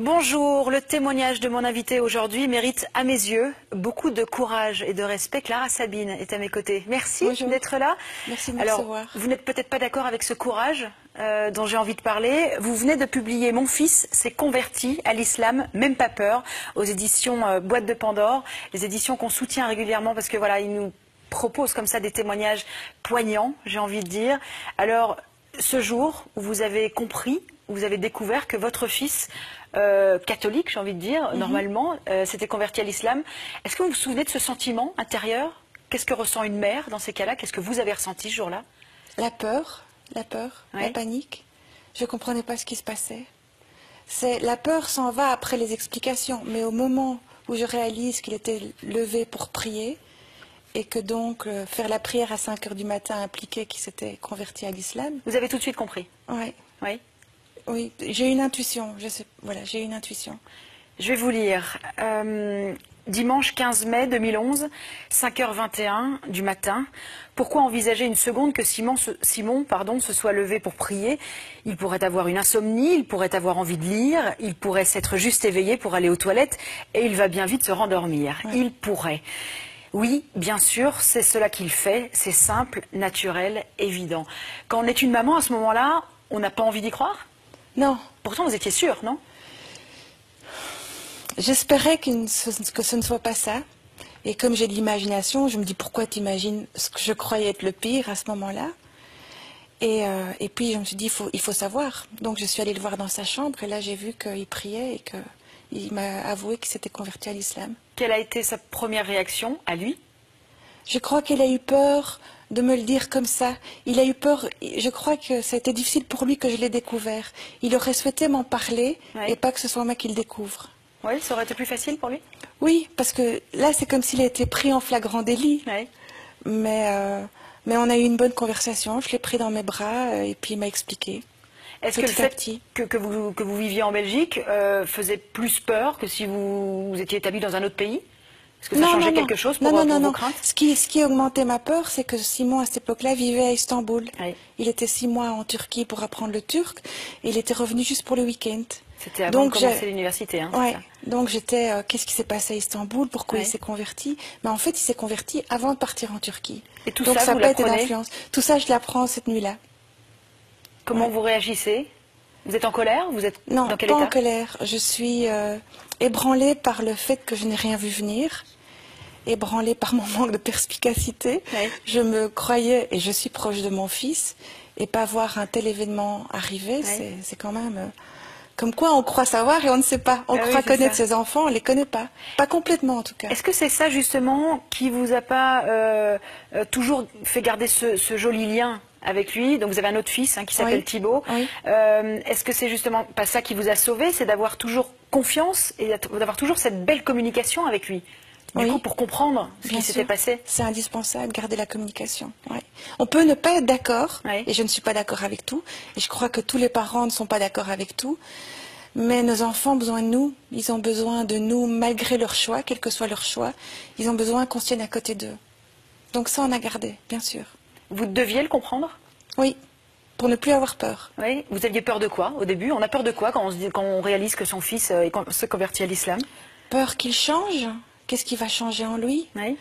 Bonjour, le témoignage de mon invité aujourd'hui mérite à mes yeux beaucoup de courage et de respect. Clara Sabine est à mes côtés. Merci d'être là. Merci de me Alors, recevoir. vous n'êtes peut-être pas d'accord avec ce courage dont j'ai envie de parler. Vous venez de publier Mon fils s'est converti à l'islam, même pas peur, aux éditions Boîte de Pandore, les éditions qu'on soutient régulièrement parce que voilà, ils nous proposent comme ça des témoignages poignants, j'ai envie de dire. Alors, ce jour où vous avez compris, où vous avez découvert que votre fils catholique, j'ai envie de dire, normalement, s'était converti à l'islam. Est-ce que vous vous souvenez de ce sentiment intérieur? Qu'est-ce que ressent une mère dans ces cas-là? Qu'est-ce que vous avez ressenti ce jour-là? La peur, Oui. la panique. Je ne comprenais pas ce qui se passait. La peur s'en va après les explications, mais au moment où je réalise qu'il était levé pour prier, et que donc faire la prière à 5 heures du matin impliquait qu'il s'était converti à l'islam. Vous avez tout de suite compris? Ouais. Oui. Oui, j'ai une intuition. Voilà, j'ai une intuition. Je vais vous lire. Dimanche 15 mai 2011, 5h21 du matin. Pourquoi envisager une seconde que Simon se soit levé pour prier? Il pourrait avoir une insomnie, il pourrait avoir envie de lire, il pourrait s'être juste éveillé pour aller aux toilettes et il va bien vite se rendormir. Ouais. Il pourrait. Oui, bien sûr, c'est cela qu'il fait. C'est simple, naturel, évident. Quand on est une maman à ce moment-là, on n'a pas envie d'y croire? Non. Pourtant, vous étiez sûre, non? J'espérais que ce ne soit pas ça. Et comme j'ai de l'imagination, je me dis pourquoi tu imagines ce que je croyais être le pire à ce moment-là. Et puis je me suis dit il faut savoir. Donc je suis allée le voir dans sa chambre et là j'ai vu qu'il priait et qu'il m'a avoué qu'il s'était converti à l'islam. Quelle a été sa première réaction à lui? Je crois qu'il a eu peur de me le dire comme ça. Il a eu peur, je crois que ça a été difficile pour lui que je l'ai découvert. Il aurait souhaité m'en parler et pas que ce soit moi qui le découvre. Oui, ça aurait été plus facile pour lui? Oui, parce que là c'est comme s'il a été pris en flagrant délit. Oui. Mais on a eu une bonne conversation, je l'ai pris dans mes bras et puis il m'a expliqué. Est-ce que le fait que vous viviez en Belgique faisait plus peur que si vous étiez établi dans un autre pays? Est-ce que ça changeait quelque chose pour vos craintes? Ce qui augmentait ma peur, c'est que Simon, à cette époque-là, vivait à Istanbul. Oui. Il était 6 mois en Turquie pour apprendre le turc et il était revenu juste pour le week-end. C'était avant de commencer l'université, hein? Ouais. Donc j'étais, qu'est-ce qui s'est passé à Istanbul? Pourquoi il s'est converti? Mais en fait, il s'est converti avant de partir en Turquie. Et tout donc ça, ça vous n'a pas été l'apprenez? d'influence. Tout ça, je l'apprends cette nuit-là. Comment vous réagissez? Vous êtes en colère? Vous êtes Non, dans quel état? pas en colère. Je suis ébranlée par le fait que je n'ai rien vu venir, ébranlée par mon manque de perspicacité. Oui. Je me croyais, et je suis proche de mon fils, et pas voir un tel événement arriver, c'est quand même... Comme quoi on croit savoir et on ne sait pas. On croit connaître ses enfants, on ne les connaît pas. Pas complètement en tout cas. Est-ce que c'est ça justement qui vous a pas toujours fait garder ce joli lien avec lui? Donc vous avez un autre fils qui s'appelle Thibaut. Oui. Est-ce que c'est justement pas ça qui vous a sauvé? C'est d'avoir toujours confiance et d'avoir toujours cette belle communication avec lui? Du coup, pour comprendre ce qui s'était passé. C'est indispensable, garder la communication. Ouais. On peut ne pas être d'accord, et je ne suis pas d'accord avec tout, et je crois que tous les parents ne sont pas d'accord avec tout, mais nos enfants ont besoin de nous, ils ont besoin de nous malgré leur choix, quel que soit leur choix, ils ont besoin qu'on se tienne à côté d'eux. Donc ça, on a gardé, bien sûr. Vous deviez le comprendre? Oui, pour ne plus avoir peur. Oui. Vous aviez peur de quoi au début? On a peur de quoi quand on réalise que son fils se convertit à l'islam? Peur qu'il change. Qu'est-ce qui va changer en lui? Oui.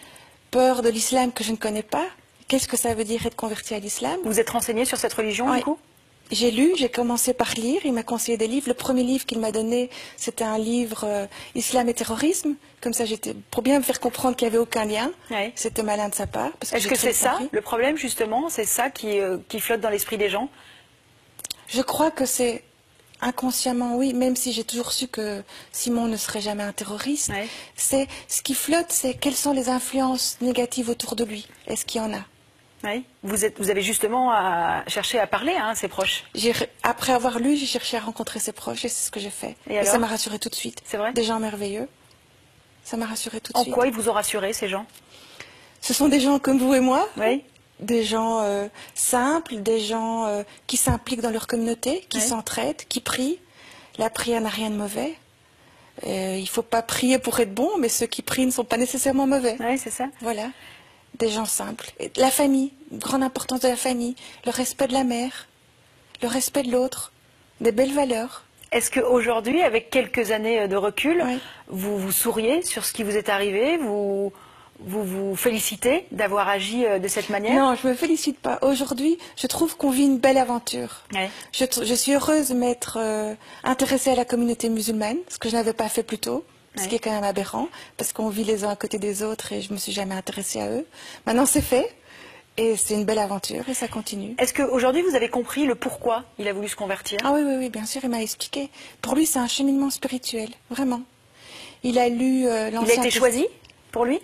Peur de l'islam que je ne connais pas. Qu'est-ce que ça veut dire être converti à l'islam? Vous êtes renseigné sur cette religion du coup? J'ai lu, j'ai commencé par lire, il m'a conseillé des livres. Le premier livre qu'il m'a donné, c'était un livre Islam et terrorisme. Comme ça, pour bien me faire comprendre qu'il n'y avait aucun lien. Oui. C'était malin de sa part. Est-ce que c'est ça, le problème justement? C'est ça qui flotte dans l'esprit des gens? Je crois que c'est... Inconsciemment, oui, même si j'ai toujours su que Simon ne serait jamais un terroriste. C'est ce qui flotte, c'est quelles sont les influences négatives autour de lui. Est-ce qu'il y en a? Oui. Vous avez justement cherché à parler à ses proches. Après avoir lu, j'ai cherché à rencontrer ses proches et c'est ce que j'ai fait. Et ça m'a rassurée tout de suite. C'est vrai? Des gens merveilleux. Ça m'a rassurée tout de suite. En quoi ils vous ont rassuré, ces gens? Ce sont des gens comme vous et moi. Oui. Des gens simples, des gens qui s'impliquent dans leur communauté, qui s'entraident, qui prient. La prière n'a rien de mauvais. Il ne faut pas prier pour être bon, mais ceux qui prient ne sont pas nécessairement mauvais. Oui, c'est ça. Voilà. Des gens simples. Et la famille, grande importance de la famille, le respect de la mère, le respect de l'autre, des belles valeurs. Est-ce qu'aujourd'hui, avec quelques années de recul, Oui. vous vous souriez sur ce qui vous est arrivé, vous vous félicitez d'avoir agi de cette manière? Non, je me félicite pas. Aujourd'hui, je trouve qu'on vit une belle aventure. Ouais. Je suis heureuse de m'être intéressée à la communauté musulmane, ce que je n'avais pas fait plus tôt, ce qui est quand même aberrant, parce qu'on vit les uns à côté des autres et je me suis jamais intéressée à eux. Maintenant, c'est fait. Et c'est une belle aventure et ça continue. Est-ce qu'aujourd'hui, vous avez compris le pourquoi il a voulu se convertir? Ah oui, oui, oui, bien sûr, il m'a expliqué. Pour lui, c'est un cheminement spirituel, vraiment. Il a lu l'Ancien... Il a été choisi pour lui?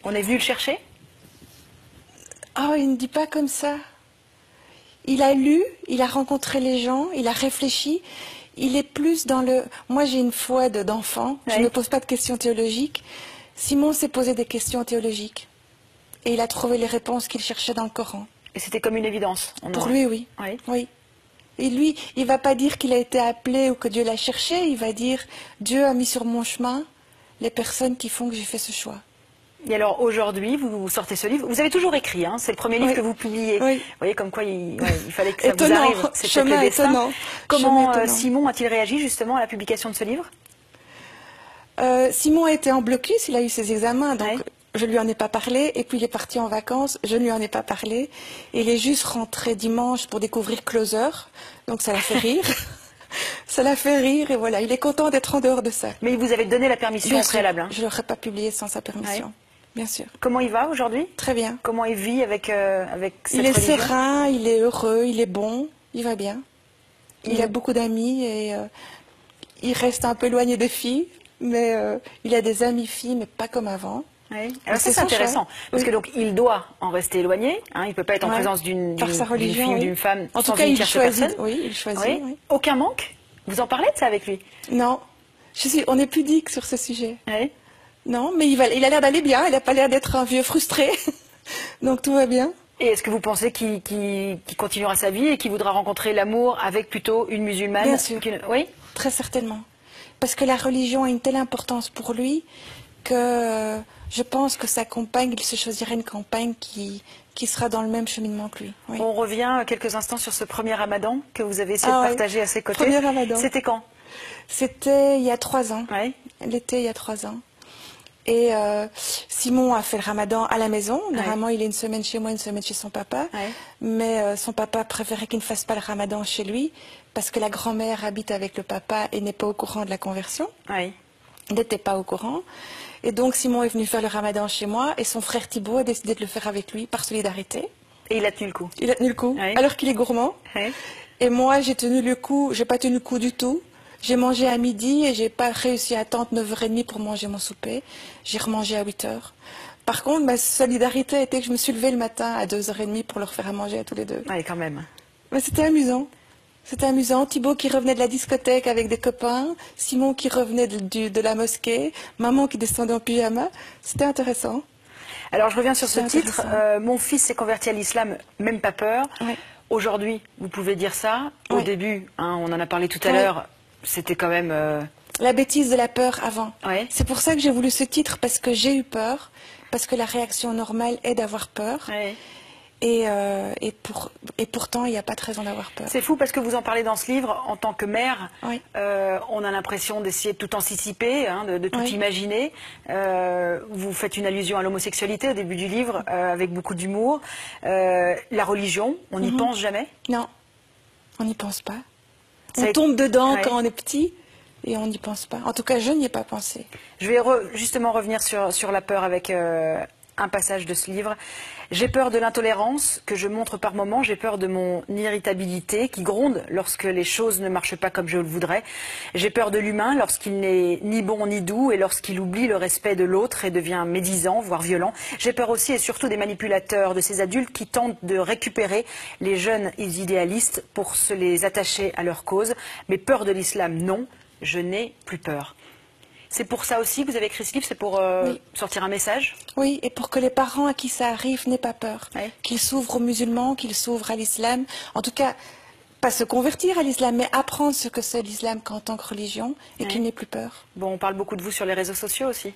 On est venu le chercher? Oh, il ne dit pas comme ça. Il a lu, il a rencontré les gens, il a réfléchi. Il est plus dans le... Moi, j'ai une foi d'enfant, je ne me pose pas de questions théologiques. Simon s'est posé des questions théologiques. Et il a trouvé les réponses qu'il cherchait dans le Coran. Et c'était comme une évidence? Pour lui, oui. Oui. Oui. Et lui, il ne va pas dire qu'il a été appelé ou que Dieu l'a cherché. Il va dire, Dieu a mis sur mon chemin les personnes qui font que j'ai fait ce choix. Et alors aujourd'hui, vous sortez ce livre. Vous avez toujours écrit, hein, c'est le premier livre que vous publiez. Oui. Vous voyez comme quoi il fallait que ça étonnant. vous arrive. C'est peut-être le destin. Étonnant. Comment Chemin étonnant. Simon a-t-il réagi justement à la publication de ce livre? Simon a été en blocus, il a eu ses examens, donc Ouais. je lui en ai pas parlé. Et puis il est parti en vacances, je ne lui en ai pas parlé. Et il est juste rentré dimanche pour découvrir Closer, donc ça l'a fait rire. Ça l'a fait rire et voilà, il est content d'être en dehors de ça. Mais vous avez donné la permission Bien au préalable. sûr, Hein. je ne l'aurais pas publié sans sa permission. Ouais. Bien sûr. Comment il va aujourd'hui? Très bien. Comment il vit avec cette Il est religion? serein, il est heureux, il est bon, il va bien. Il a beaucoup d'amis et il reste un peu éloigné des filles, mais il a des amis filles, mais pas comme avant. Oui. Alors ça, c'est c'est son intéressant, choix. parce Oui. que donc il doit en rester éloigné. Hein, il ne peut pas être en Ouais. présence d'une Par sa religion, fille ou oui. d'une femme En sans tout cas, une il tierce choisit. personne. Oui, il choisit. Oui. Oui. Aucun manque? Vous en parlez de ça avec lui? Non, on est pudique sur ce sujet. Oui. Non, mais il a l'air d'aller bien. Il n'a pas l'air d'être un vieux frustré, donc tout va bien. Et est-ce que vous pensez qu'il continuera sa vie et qu'il voudra rencontrer l'amour avec plutôt une musulmane? Bien sûr. Oui. Très certainement. Parce que la religion a une telle importance pour lui que je pense que sa compagne, il se choisirait une compagne qui sera dans le même cheminement que lui. Oui. On revient quelques instants sur ce premier ramadan que vous avez essayé de oui. partager à ses côtés. Premier ramadan. C'était quand? C'était il y a 3 ans. Oui. L'été, il y a 3 ans. Et Simon a fait le ramadan à la maison. Normalement, il est une semaine chez moi, une semaine chez son papa. Ouais. Mais son papa préférait qu'il ne fasse pas le ramadan chez lui parce que la grand-mère habite avec le papa et n'est pas au courant de la conversion. Oui. Il n'était pas au courant. Et donc, Simon est venu faire le ramadan chez moi et son frère Thibaut a décidé de le faire avec lui par solidarité. Et il a tenu le coup. Il a tenu le coup, Ouais. alors qu'il est gourmand. Oui. Et moi, j'ai tenu le coup, j'ai pas tenu le coup du tout. J'ai mangé à midi et j'ai pas réussi à attendre 9h30 pour manger mon souper. J'ai remangé à 8h. Par contre, ma solidarité était que je me suis levée le matin à 2h30 pour leur faire à manger à tous les deux. Oui, quand même. Mais c'était amusant. C'était amusant. Thibaut qui revenait de la discothèque avec des copains, Simon qui revenait de la mosquée, maman qui descendait en pyjama. C'était intéressant. Alors je reviens sur ce C'est titre. intéressant. Mon fils s'est converti à l'islam, même pas peur. Ouais. Aujourd'hui, vous pouvez dire ça. Au Ouais. début, hein, on en a parlé tout à Ouais. l'heure, c'était quand même... La bêtise de la peur avant. Ouais. C'est pour ça que j'ai voulu ce titre, parce que j'ai eu peur, parce que la réaction normale est d'avoir peur. Ouais. Et pourtant, il n'y a pas de raison d'avoir peur. C'est fou parce que vous en parlez dans ce livre en tant que mère. Oui. On a l'impression d'essayer de tout anticiper, hein, de tout Oui. imaginer. Vous faites une allusion à l'homosexualité au début du livre avec beaucoup d'humour. La religion, on n'y pense jamais. Non, on n'y pense pas. Ça On a- tombe dedans Ouais. quand on est petit et on n'y pense pas. En tout cas, je n'y ai pas pensé. Je vais justement revenir sur la peur avec un passage de ce livre. J'ai peur de l'intolérance que je montre par moments, j'ai peur de mon irritabilité qui gronde lorsque les choses ne marchent pas comme je le voudrais. J'ai peur de l'humain lorsqu'il n'est ni bon ni doux et lorsqu'il oublie le respect de l'autre et devient médisant, voire violent. J'ai peur aussi et surtout des manipulateurs, de ces adultes qui tentent de récupérer les jeunes idéalistes pour se les attacher à leur cause. Mais peur de l'islam, non, je n'ai plus peur. C'est pour ça aussi que vous avez écrit ce livre, c'est pour Oui. sortir un message? Oui, et pour que les parents à qui ça arrive n'aient pas peur. Ouais. Qu'ils s'ouvrent aux musulmans, qu'ils s'ouvrent à l'islam. En tout cas, pas se convertir à l'islam, mais apprendre ce que c'est l'islam en tant que religion et Ouais. qu'ils n'aient plus peur. Bon, on parle beaucoup de vous sur les réseaux sociaux aussi.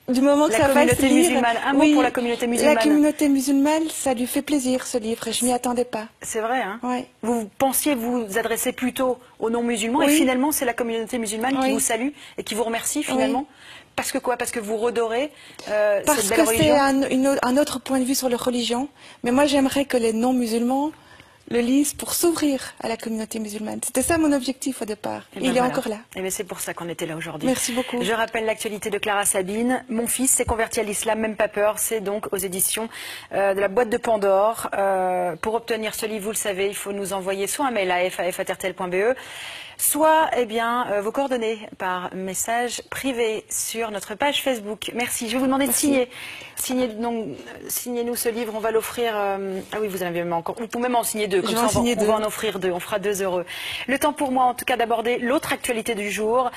Du moment que ça fasse lire... La communauté musulmane, un mot pour la communauté musulmane. La communauté musulmane, ça lui fait plaisir ce livre, et je m'y attendais pas. C'est vrai, hein? Oui. Vous pensiez vous adresser plutôt aux non-musulmans, et finalement c'est la communauté musulmane qui vous salue et qui vous remercie finalement. Parce que quoi? Parce que vous redorez cette belle religion? Parce que c'est un autre point de vue sur la religion. Mais moi, j'aimerais que les non-musulmans le lisent pour s'ouvrir à la communauté musulmane. C'était ça mon objectif au départ. Et il est encore là. Et bien c'est pour ça qu'on était là aujourd'hui. Merci beaucoup. Je rappelle l'actualité de Clara Sabine. Mon fils s'est converti à l'islam, même pas peur. C'est donc aux éditions de la boîte de Pandore. Pour obtenir ce livre, vous le savez, il faut nous envoyer soit un mail à f@rtl.be, soit vos coordonnées par message privé sur notre page Facebook. Merci. Je vais vous demander de signer. Signez-nous ce livre. On va l'offrir. Ah oui, vous en avez même encore. Vous pouvez même en signer deux. Comme ça, on va en offrir deux. On fera 2 heureux. Le temps pour moi, en tout cas, d'aborder l'autre actualité du jour.